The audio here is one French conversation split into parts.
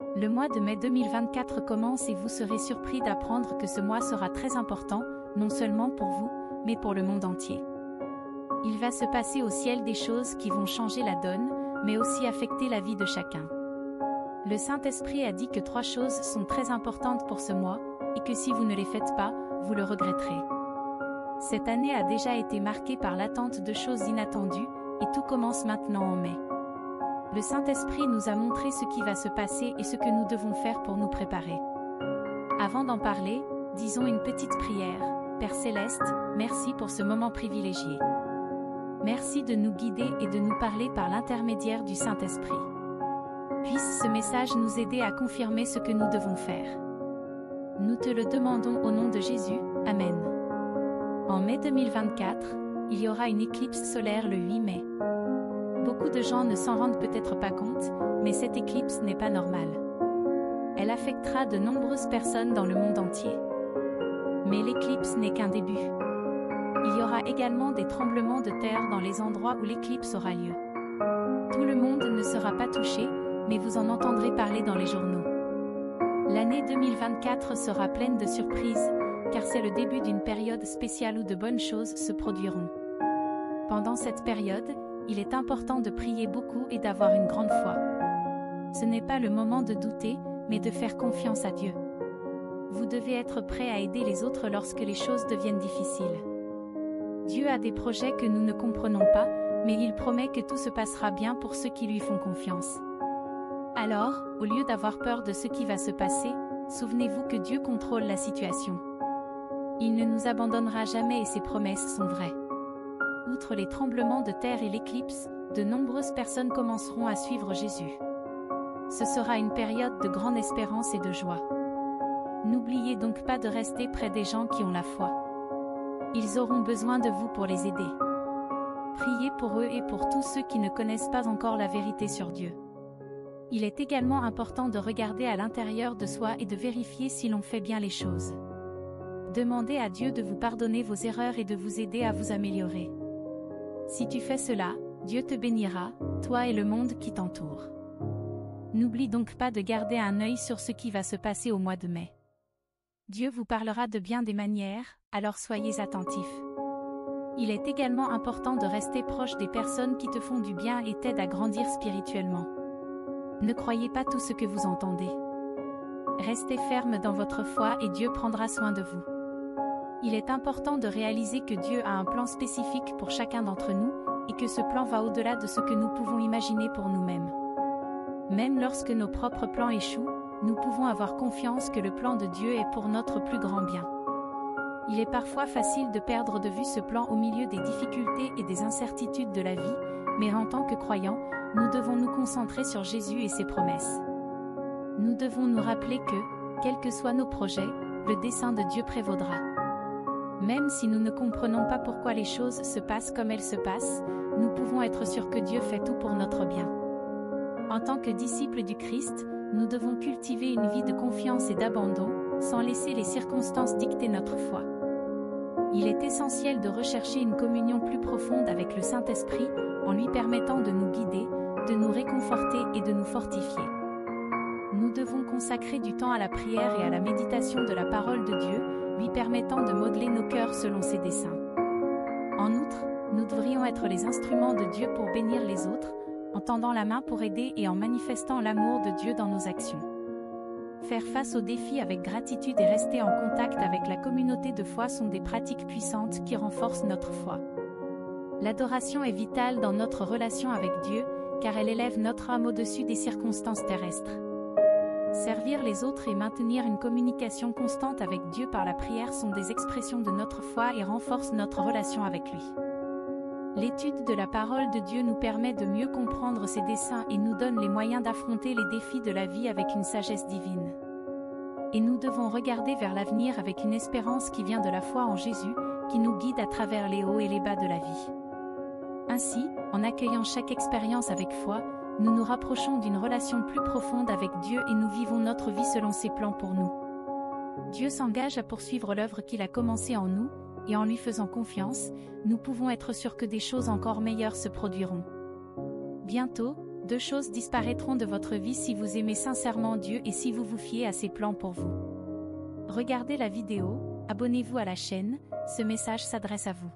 Le mois de mai 2024 commence et vous serez surpris d'apprendre que ce mois sera très important, non seulement pour vous, mais pour le monde entier. Il va se passer au ciel des choses qui vont changer la donne, mais aussi affecter la vie de chacun. Le Saint-Esprit a dit que 3 choses sont très importantes pour ce mois, et que si vous ne les faites pas, vous le regretterez. Cette année a déjà été marquée par l'attente de choses inattendues, et tout commence maintenant en mai. Le Saint-Esprit nous a montré ce qui va se passer et ce que nous devons faire pour nous préparer. Avant d'en parler, disons une petite prière. Père Céleste, merci pour ce moment privilégié. Merci de nous guider et de nous parler par l'intermédiaire du Saint-Esprit. Puisse ce message nous aider à confirmer ce que nous devons faire. Nous te le demandons au nom de Jésus. Amen. En mai 2024, il y aura une éclipse solaire le 8 mai. Beaucoup de gens ne s'en rendent peut-être pas compte, mais cette éclipse n'est pas normale. Elle affectera de nombreuses personnes dans le monde entier. Mais l'éclipse n'est qu'un début. Il y aura également des tremblements de terre dans les endroits où l'éclipse aura lieu. Tout le monde ne sera pas touché, mais vous en entendrez parler dans les journaux. L'année 2024 sera pleine de surprises, car c'est le début d'une période spéciale où de bonnes choses se produiront. Pendant cette période, il est important de prier beaucoup et d'avoir une grande foi. Ce n'est pas le moment de douter, mais de faire confiance à Dieu. Vous devez être prêt à aider les autres lorsque les choses deviennent difficiles. Dieu a des projets que nous ne comprenons pas, mais il promet que tout se passera bien pour ceux qui lui font confiance. Alors, au lieu d'avoir peur de ce qui va se passer, souvenez-vous que Dieu contrôle la situation. Il ne nous abandonnera jamais et ses promesses sont vraies. Outre les tremblements de terre et l'éclipse, de nombreuses personnes commenceront à suivre Jésus. Ce sera une période de grande espérance et de joie. N'oubliez donc pas de rester près des gens qui ont la foi. Ils auront besoin de vous pour les aider. Priez pour eux et pour tous ceux qui ne connaissent pas encore la vérité sur Dieu. Il est également important de regarder à l'intérieur de soi et de vérifier si l'on fait bien les choses. Demandez à Dieu de vous pardonner vos erreurs et de vous aider à vous améliorer. Si tu fais cela, Dieu te bénira, toi et le monde qui t'entoure. N'oublie donc pas de garder un œil sur ce qui va se passer au mois de mai. Dieu vous parlera de bien des manières, alors soyez attentifs. Il est également important de rester proche des personnes qui te font du bien et t'aident à grandir spirituellement. Ne croyez pas tout ce que vous entendez. Restez ferme dans votre foi et Dieu prendra soin de vous. Il est important de réaliser que Dieu a un plan spécifique pour chacun d'entre nous, et que ce plan va au-delà de ce que nous pouvons imaginer pour nous-mêmes. Même lorsque nos propres plans échouent, nous pouvons avoir confiance que le plan de Dieu est pour notre plus grand bien. Il est parfois facile de perdre de vue ce plan au milieu des difficultés et des incertitudes de la vie, mais en tant que croyants, nous devons nous concentrer sur Jésus et ses promesses. Nous devons nous rappeler que, quels que soient nos projets, le dessein de Dieu prévaudra. Même si nous ne comprenons pas pourquoi les choses se passent comme elles se passent, nous pouvons être sûrs que Dieu fait tout pour notre bien. En tant que disciples du Christ, nous devons cultiver une vie de confiance et d'abandon, sans laisser les circonstances dicter notre foi. Il est essentiel de rechercher une communion plus profonde avec le Saint-Esprit, en lui permettant de nous guider, de nous réconforter et de nous fortifier. Nous devons consacrer du temps à la prière et à la méditation de la parole de Dieu, lui permettant de modeler nos cœurs selon ses desseins. En outre, nous devrions être les instruments de Dieu pour bénir les autres, en tendant la main pour aider et en manifestant l'amour de Dieu dans nos actions. Faire face aux défis avec gratitude et rester en contact avec la communauté de foi sont des pratiques puissantes qui renforcent notre foi. L'adoration est vitale dans notre relation avec Dieu, car elle élève notre âme au-dessus des circonstances terrestres. Servir les autres et maintenir une communication constante avec Dieu par la prière sont des expressions de notre foi et renforcent notre relation avec lui. L'étude de la parole de Dieu nous permet de mieux comprendre ses desseins et nous donne les moyens d'affronter les défis de la vie avec une sagesse divine. Et nous devons regarder vers l'avenir avec une espérance qui vient de la foi en Jésus, qui nous guide à travers les hauts et les bas de la vie. Ainsi, en accueillant chaque expérience avec foi, nous nous rapprochons d'une relation plus profonde avec Dieu et nous vivons notre vie selon ses plans pour nous. Dieu s'engage à poursuivre l'œuvre qu'il a commencée en nous, et en lui faisant confiance, nous pouvons être sûrs que des choses encore meilleures se produiront. Bientôt, Deux choses disparaîtront de votre vie si vous aimez sincèrement Dieu et si vous vous fiez à ses plans pour vous. Regardez la vidéo, abonnez-vous à la chaîne, ce message s'adresse à vous.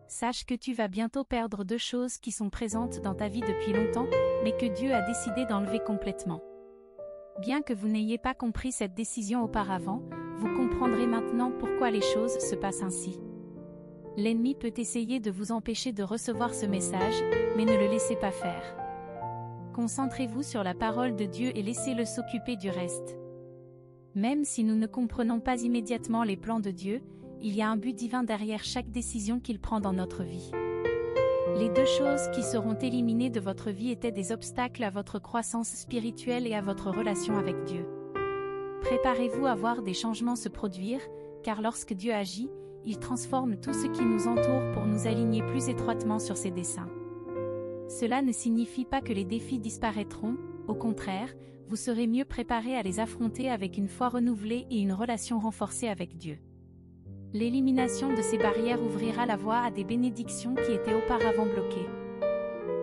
Sache que tu vas bientôt perdre deux choses qui sont présentes dans ta vie depuis longtemps, mais que Dieu a décidé d'enlever complètement. Bien que vous n'ayez pas compris cette décision auparavant, vous comprendrez maintenant pourquoi les choses se passent ainsi. L'ennemi peut essayer de vous empêcher de recevoir ce message, mais ne le laissez pas faire. Concentrez-vous sur la parole de Dieu et laissez-le s'occuper du reste. Même si nous ne comprenons pas immédiatement les plans de Dieu, il y a un but divin derrière chaque décision qu'il prend dans notre vie. Les deux choses qui seront éliminées de votre vie étaient des obstacles à votre croissance spirituelle et à votre relation avec Dieu. Préparez-vous à voir des changements se produire, car lorsque Dieu agit, il transforme tout ce qui nous entoure pour nous aligner plus étroitement sur ses desseins. Cela ne signifie pas que les défis disparaîtront, au contraire, vous serez mieux préparés à les affronter avec une foi renouvelée et une relation renforcée avec Dieu. L'élimination de ces barrières ouvrira la voie à des bénédictions qui étaient auparavant bloquées.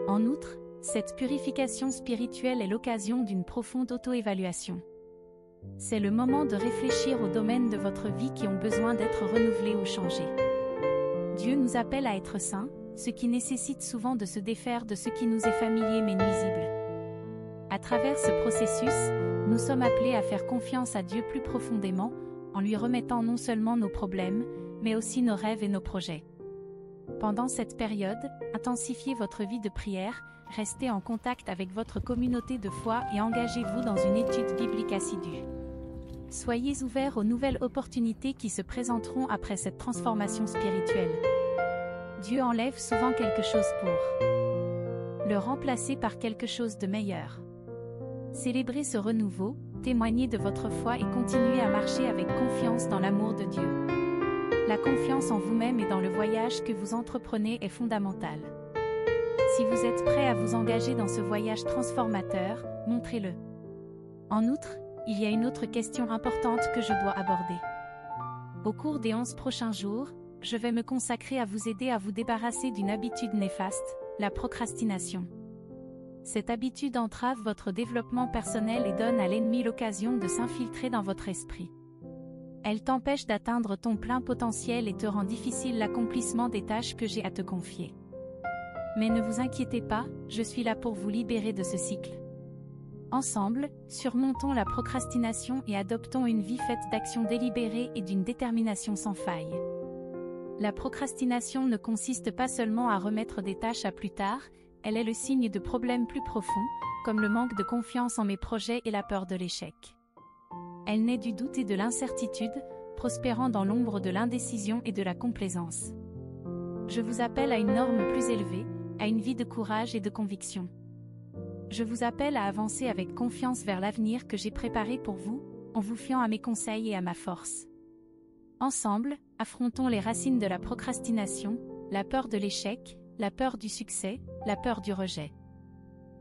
En outre, cette purification spirituelle est l'occasion d'une profonde auto-évaluation. C'est le moment de réfléchir aux domaines de votre vie qui ont besoin d'être renouvelés ou changés. Dieu nous appelle à être saints, ce qui nécessite souvent de se défaire de ce qui nous est familier mais nuisible. À travers ce processus, nous sommes appelés à faire confiance à Dieu plus profondément, en lui remettant non seulement nos problèmes, mais aussi nos rêves et nos projets. Pendant cette période, intensifiez votre vie de prière, restez en contact avec votre communauté de foi et engagez-vous dans une étude biblique assidue. Soyez ouverts aux nouvelles opportunités qui se présenteront après cette transformation spirituelle. Dieu enlève souvent quelque chose pour le remplacer par quelque chose de meilleur. Célébrez ce renouveau, témoignez de votre foi et continuez à marcher avec confiance dans l'amour de Dieu. La confiance en vous-même et dans le voyage que vous entreprenez est fondamentale. Si vous êtes prêt à vous engager dans ce voyage transformateur, montrez-le. En outre, il y a une autre question importante que je dois aborder. Au cours des 11 prochains jours, je vais me consacrer à vous aider à vous débarrasser d'une habitude néfaste, la procrastination. Cette habitude entrave votre développement personnel et donne à l'ennemi l'occasion de s'infiltrer dans votre esprit. Elle t'empêche d'atteindre ton plein potentiel et te rend difficile l'accomplissement des tâches que j'ai à te confier. Mais ne vous inquiétez pas, je suis là pour vous libérer de ce cycle. Ensemble, surmontons la procrastination et adoptons une vie faite d'actions délibérées et d'une détermination sans faille. La procrastination ne consiste pas seulement à remettre des tâches à plus tard, elle est le signe de problèmes plus profonds, comme le manque de confiance en mes projets et la peur de l'échec. Elle naît du doute et de l'incertitude, prospérant dans l'ombre de l'indécision et de la complaisance. Je vous appelle à une norme plus élevée, à une vie de courage et de conviction. Je vous appelle à avancer avec confiance vers l'avenir que j'ai préparé pour vous, en vous fiant à mes conseils et à ma force. Ensemble, affrontons les racines de la procrastination, la peur de l'échec, la peur du succès, la peur du rejet.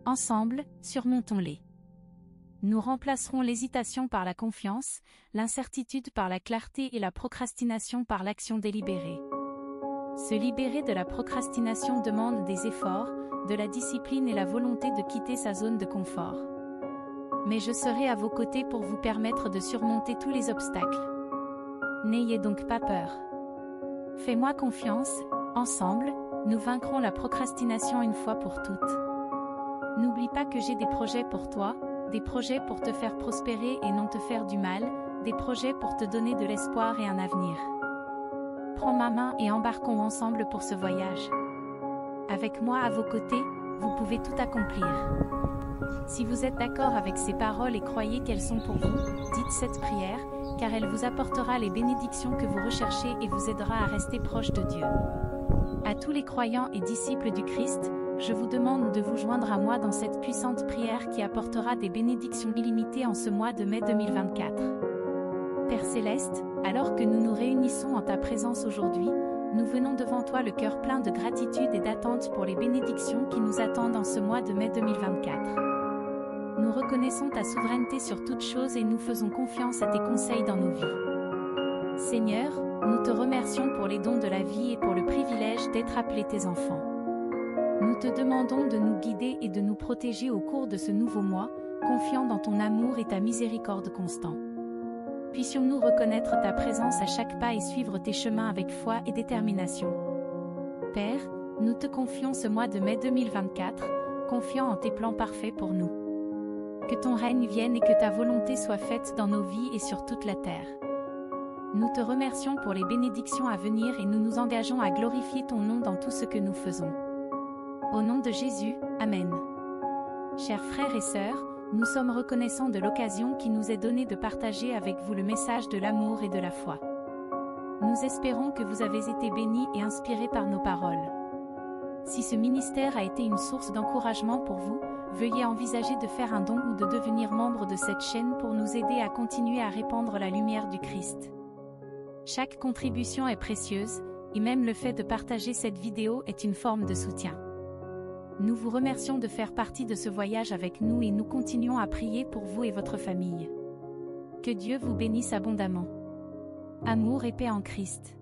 Ensemble, surmontons-les. Nous remplacerons l'hésitation par la confiance, l'incertitude par la clarté et la procrastination par l'action délibérée. Se libérer de la procrastination demande des efforts, de la discipline et la volonté de quitter sa zone de confort. Mais je serai à vos côtés pour vous permettre de surmonter tous les obstacles. N'ayez donc pas peur. Fais-moi confiance, ensemble, nous vaincrons la procrastination une fois pour toutes. N'oublie pas que j'ai des projets pour toi, des projets pour te faire prospérer et non te faire du mal, des projets pour te donner de l'espoir et un avenir. Prends ma main et embarquons ensemble pour ce voyage. Avec moi à vos côtés, vous pouvez tout accomplir. Si vous êtes d'accord avec ces paroles et croyez qu'elles sont pour vous, dites cette prière, car elle vous apportera les bénédictions que vous recherchez et vous aidera à rester proche de Dieu. À tous les croyants et disciples du Christ, je vous demande de vous joindre à moi dans cette puissante prière qui apportera des bénédictions illimitées en ce mois de mai 2024. Père Céleste, alors que nous nous réunissons en ta présence aujourd'hui, nous venons devant toi le cœur plein de gratitude et d'attente pour les bénédictions qui nous attendent en ce mois de mai 2024. Nous reconnaissons ta souveraineté sur toutes choses et nous faisons confiance à tes conseils dans nos vies. Seigneur, nous te remercions pour les dons de la vie et pour le privilège d'être appelés tes enfants. Nous te demandons de nous guider et de nous protéger au cours de ce nouveau mois, confiant dans ton amour et ta miséricorde constant. Puissions-nous reconnaître ta présence à chaque pas et suivre tes chemins avec foi et détermination. Père, nous te confions ce mois de mai 2024, confiant en tes plans parfaits pour nous. Que ton règne vienne et que ta volonté soit faite dans nos vies et sur toute la terre. Nous te remercions pour les bénédictions à venir et nous nous engageons à glorifier ton nom dans tout ce que nous faisons. Au nom de Jésus, Amen. Chers frères et sœurs, nous sommes reconnaissants de l'occasion qui nous est donnée de partager avec vous le message de l'amour et de la foi. Nous espérons que vous avez été bénis et inspirés par nos paroles. Si ce ministère a été une source d'encouragement pour vous, veuillez envisager de faire un don ou de devenir membre de cette chaîne pour nous aider à continuer à répandre la lumière du Christ. Chaque contribution est précieuse, et même le fait de partager cette vidéo est une forme de soutien. Nous vous remercions de faire partie de ce voyage avec nous et nous continuons à prier pour vous et votre famille. Que Dieu vous bénisse abondamment. Amour et paix en Christ.